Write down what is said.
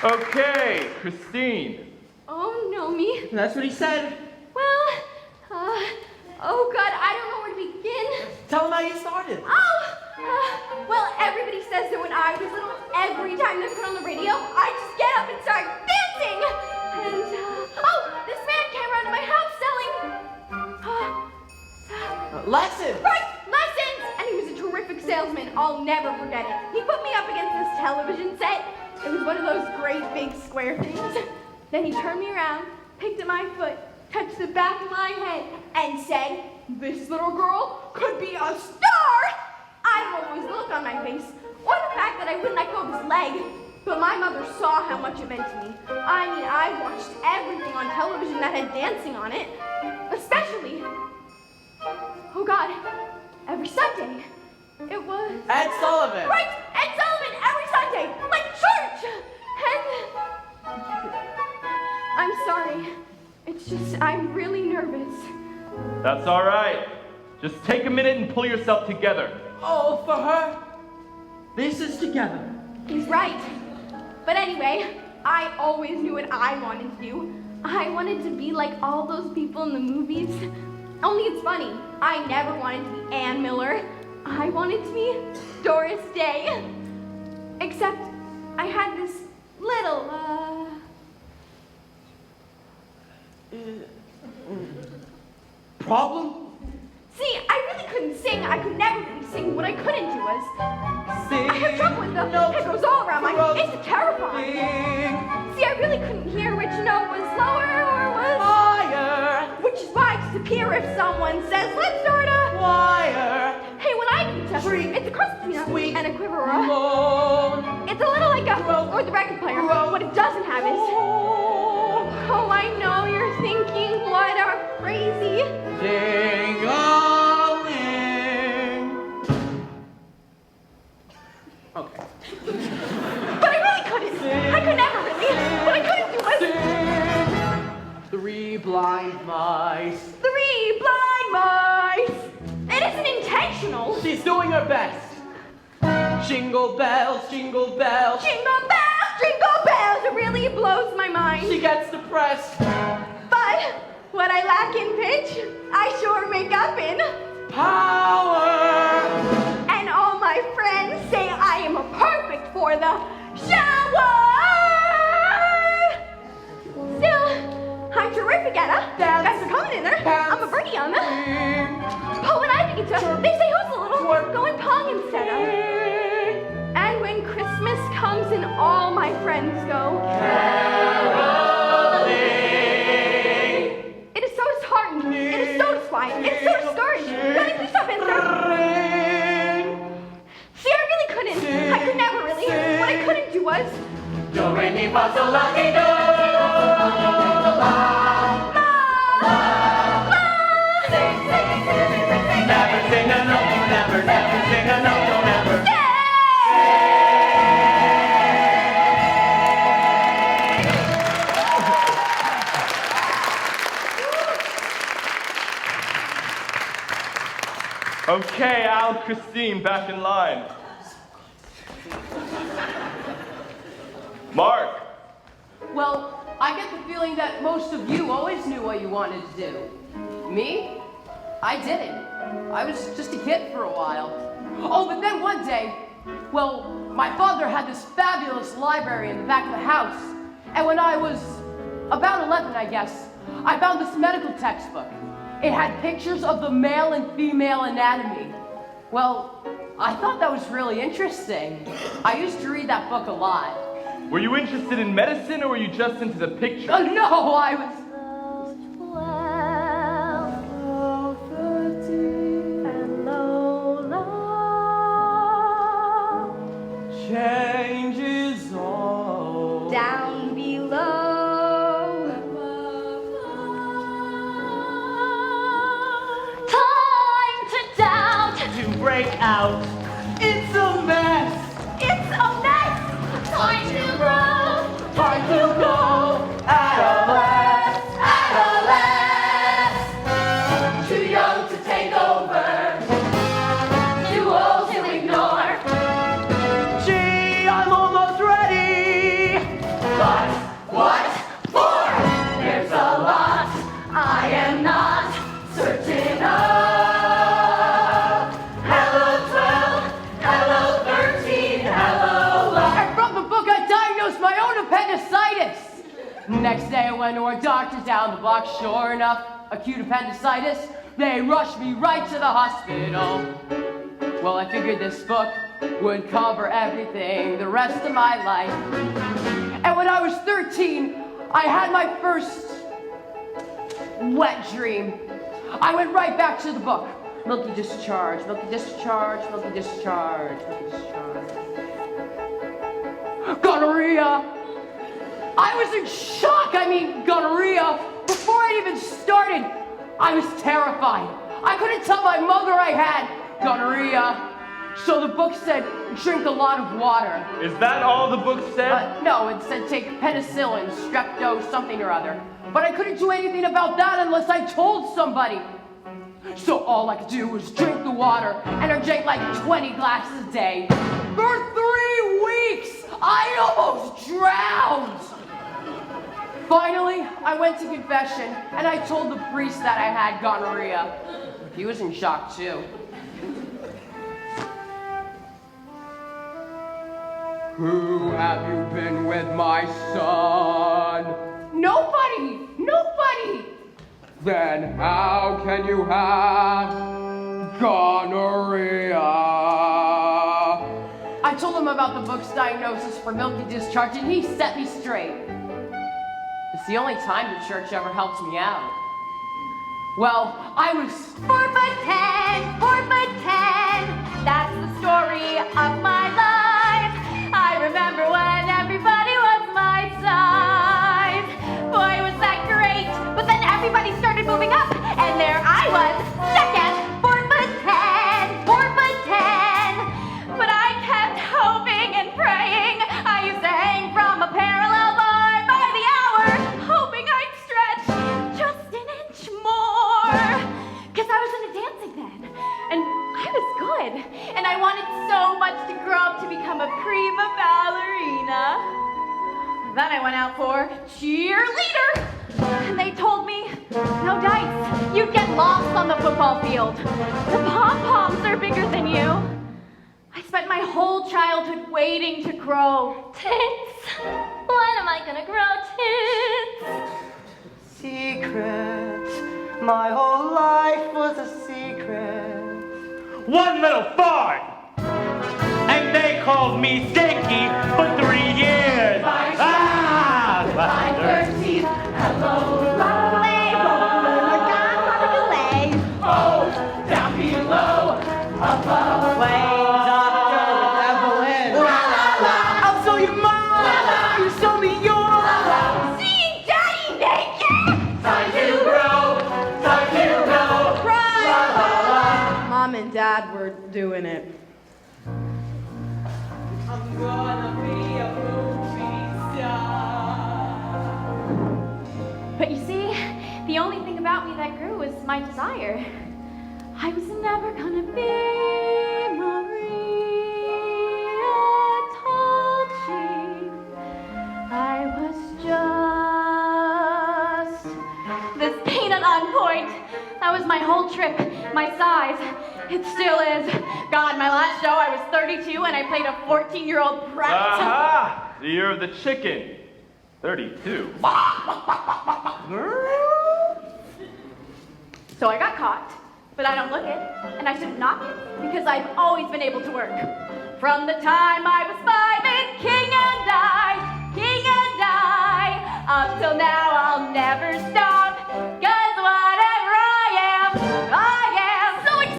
Okay, Christine. Oh, no, me. That's what he said. Well, oh God, I don't know where to begin. Tell him how you started. Well, everybody says that when I was little, every time they put on the radio, I just get up and start dancing. And, this man came around to my house selling, Lessons. right, lessons. And he was a terrific salesman. I'll never forget it. He put me up against this television set. It was one of those great big square things. Then he turned me around, picked at my foot, touched the back of my head, and said, "This little girl could be a star!" I don't know if it was the look on my face, or the fact that I wouldn't let go of his leg, but my mother saw how much it meant to me. I mean, I watched everything on television that had dancing on it, especially, oh God, every Sunday. It was... Ed Sullivan. Right, Ed Sullivan, every Sunday, like church! And... I'm sorry. It's just, I'm really nervous. That's all right. Just take a minute and pull yourself together. Oh, for her. This is together. He's right. But anyway, I always knew what I wanted to do. I wanted to be like all those people in the movies. Only it's funny, I never wanted to be Ann Miller. I wanted to be Doris Day. Except I had this little, Problem? See, I really couldn't sing. I could never really sing. What I couldn't do was... Sing. I have trouble with the Notes. it goes all around my... It's terrifying. Sing. See, I really couldn't hear which note was lower or was... Higher. Which is why I disappear if someone says, "Let's start a..." Wire. Hey, when I do stuff, Shriek. it's a cross between a Squeak. and a quiver. Moan. It's a little like a... Groan. or the record player. Groan. What it doesn't have is... Oh, I know you're thinking, what a crazy... Ding-a-ling. Okay. But I really couldn't. I could never really. What I couldn't do was... Sing. Three blind mice. Three blind mice. It isn't intentional. She's doing her best. Jingle bells, jingle bells. Jingle bells, jingle bells. It really blows my mind. She gets depressed. But what I lack in pitch, I sure make up in Power. And all my friends say I am perfect for the shower. Still, I'm terrific at it. Guys are coming in there. I'm a birdie on them. But when I begin to, they say who's a little going pong instead of. And when Christmas comes and all my friends go caroling, it is so disheartened. It is so disquiet. It is so discouraged. Don't you please stop answering? See, I really couldn't. I could never really. What I couldn't do was Do, re, mi, fa, sol, la, ti, do. Sing, sing, sing, sing, sing, sing. Never sing a note, never, never sing a note, no, never. Okay, Al and Christine, back in line. Mark. Well, I get the feeling that most of you always knew what you wanted to do. Me? I didn't. I was just a kid for a while. Oh, but then one day, well, my father had this fabulous library in the back of the house. And when I was about 11, I guess, I found this medical textbook. It had pictures of the male and female anatomy. Well, I thought that was really interesting. I used to read that book a lot. Were you interested in medicine or were you just into the picture? Oh, no, I was... 12, 13, and Lola. Change is all. Down below. Time to doubt. To break out. It's a mess. It's a mess. Time to grow. Time to go. Adolescence. Adolescence. Too young to take over. Too old to ignore. Gee, I'm almost ready. Next day I went to our doctor down the block. Sure enough, acute appendicitis. They rushed me right to the hospital. Well, I figured this book would cover everything the rest of my life. And when I was 13, I had my first wet dream. I went right back to the book. Milky discharge, milky discharge, milky discharge, milky discharge. Gonorrhea! I was in shock, gonorrhea. Before I even started, I was terrified. I couldn't tell my mother I had gonorrhea. So the book said, drink a lot of water. Is that all the book said? No, it said take penicillin, strepto, something or other. But I couldn't do anything about that unless I told somebody. So all I could do was drink the water, and I drank like 20 glasses a day. For 3 weeks, I almost drowned. Finally, I went to confession, and I told the priest that I had gonorrhea. He was in shock too. Who have you been with, my son? Nobody! Nobody! Then how can you have gonorrhea? I told him about the book's diagnosis for milky discharge, and he set me straight. It's the only time the church ever helped me out. Well, I was 4'10", 4'10". That's the story of my life. I remember when everybody was my size. Boy, was that great. But then everybody started moving up, and there I was, second, 4'10", 4'10". But I kept hoping and praying. I used to hang from a parallel bar by the hour, hoping I'd stretch just an inch more. Because I was into dancing then, and I was good. And I wanted so much to grow up to become a prima ballerina. Then I went out for cheerleader. And they told me, no dice, you'd get lost on the football field. The pom-poms are bigger than you. I spent my whole childhood waiting to grow tits. When am I gonna grow tits? Secret. My whole life was a secret. One little fart! And they called me Stinky for 3 years! I'm 13. Hello, rolling, rolling, my godmother delay. Oh, down below, above. Play doctor with Evelyn. La la la. I'll show you mine. You show me yours. See Daddy naked. Time to grow, time to go. Right. La la la. Mom and Dad were doing it. I'm gonna be a movie star. But you see, the only thing about me that grew was my desire. I was never gonna be Maria Tolchi. I was just this peanut on point. That was my whole trip, my size. It still is. God, my last show I was 32 and I played a 14-year-old brat. Aha! The year of the chicken. 32. So I got caught, but I don't look it, and I shouldn't knock it, because I've always been able to work. From the time I was 5 in King and I, up till now.